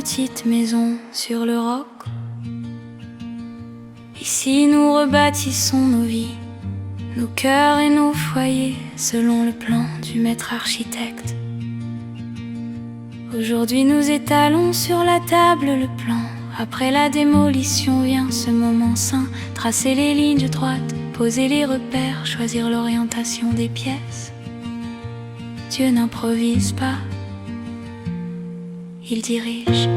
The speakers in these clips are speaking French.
petite maison sur le roc. Ici nous rebâtissons nos vies, nos cœurs et nos foyers, selon le plan du maître architecte. Aujourd'hui nous étalons sur la table le plan. Après la démolition vient ce moment sain, tracer les lignes droites, poser les repères, choisir l'orientation des pièces. Dieu n'improvise pas, il dirige.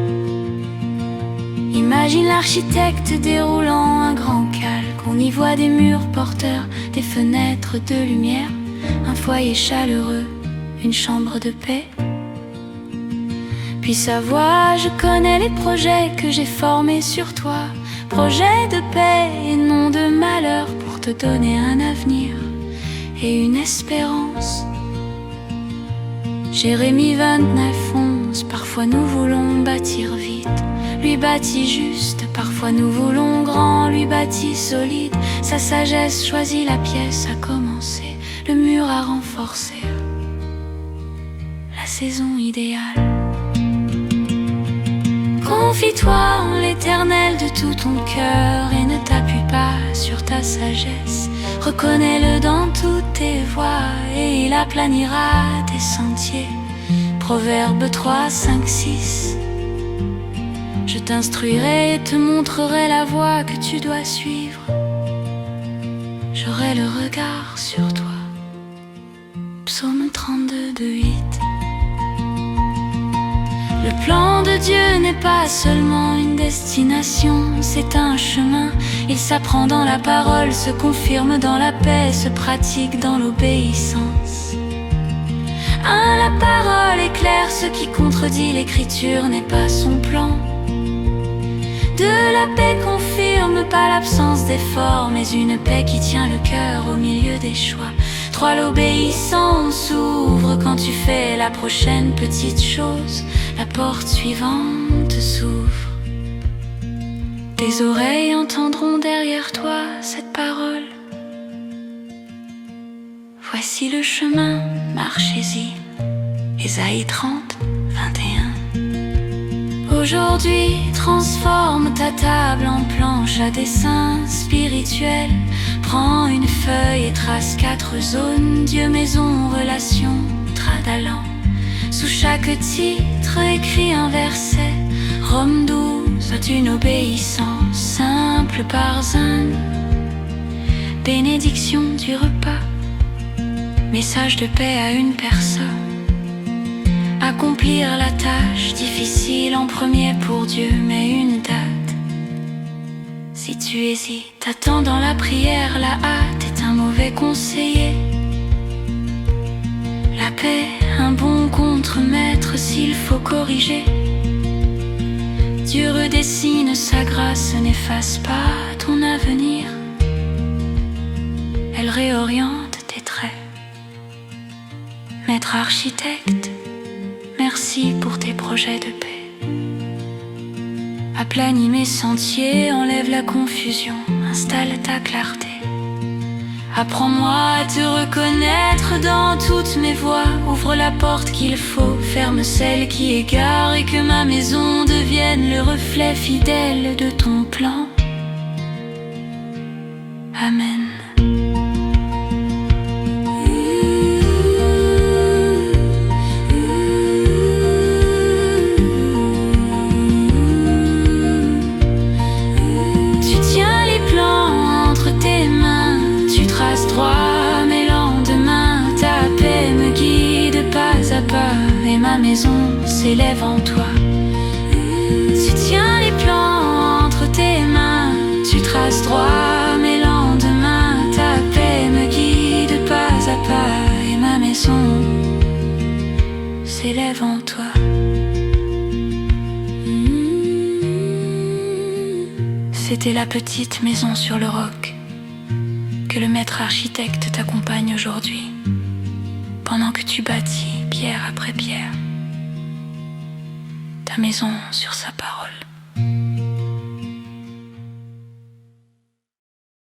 Imagine l'architecte déroulant un grand calque. On y voit des murs porteurs, des fenêtres de lumière, un foyer chaleureux, une chambre de paix. Puis sa voix, je connais les projets que j'ai formés sur toi, projets de paix et non de malheur, pour te donner un avenir et une espérance. Jérémie 29:11, parfois nous voulons bâtir vite, lui bâtit juste, parfois nous voulons grand, lui bâtit solide. Sa sagesse choisit la pièce à commencer, le mur à renforcer, la saison idéale. Confie-toi en l'Éternel de tout ton cœur et ne t'appuie pas sur ta sagesse. Reconnais-le dans toutes tes voies et il aplanira tes sentiers. Proverbe 3, 5, 6. Je t'instruirai et te montrerai la voie que tu dois suivre. J'aurai le regard sur toi. Psaume 32, 2, 8. Le plan de Dieu n'est pas seulement une destination, c'est un chemin. Il s'apprend dans la parole, se confirme dans la paix, se pratique dans l'obéissance. La parole éclaire ce qui contredit l'écriture n'est pas son plan. De la paix confirme pas l'absence d'effort, mais une paix qui tient le cœur au milieu des choix. 3. L'obéissance s'ouvre quand tu fais la prochaine petite chose. La porte suivante s'ouvre. Tes oreilles entendront derrière toi cette parole. Voici le chemin, marchez-y. Ésaïe 30, 21. Aujourd'hui, transforme ta table en planche à dessin spirituel. Prends une feuille et trace 4 zones, Dieu, maison, relation, tradalan. Sous chaque titre, écrit un verset. Rome 12, d'une obéissance simple par zen. Bénédiction du repas, message de paix à une personne. Accomplir la tâche difficile en premier pour Dieu, mais une date. Si tu hésites, attends dans la prière, la hâte est un mauvais conseiller. La paix, un bon contre-maître s'il faut corriger. Dieu redessine sa grâce, n'efface pas ton avenir. Elle réoriente tes traits. Maître architecte, merci pour tes projets de paix. Aplanis mes sentiers, enlève la confusion, installe ta clarté. Apprends-moi à te reconnaître dans toutes mes voies. Ouvre la porte qu'il faut, ferme celle qui égare, et que ma maison devienne le reflet fidèle de ton plan. Amen. Et ma maison s'élève en toi. Tu tiens les plans entre tes mains, tu traces droit mes lendemains. Ta paix me guide pas à pas et ma maison s'élève en toi. C'était la petite maison sur le roc. Que le maître architecte t'accompagne aujourd'hui, pendant que tu bâtis pierre après pierre ta maison sur sa parole.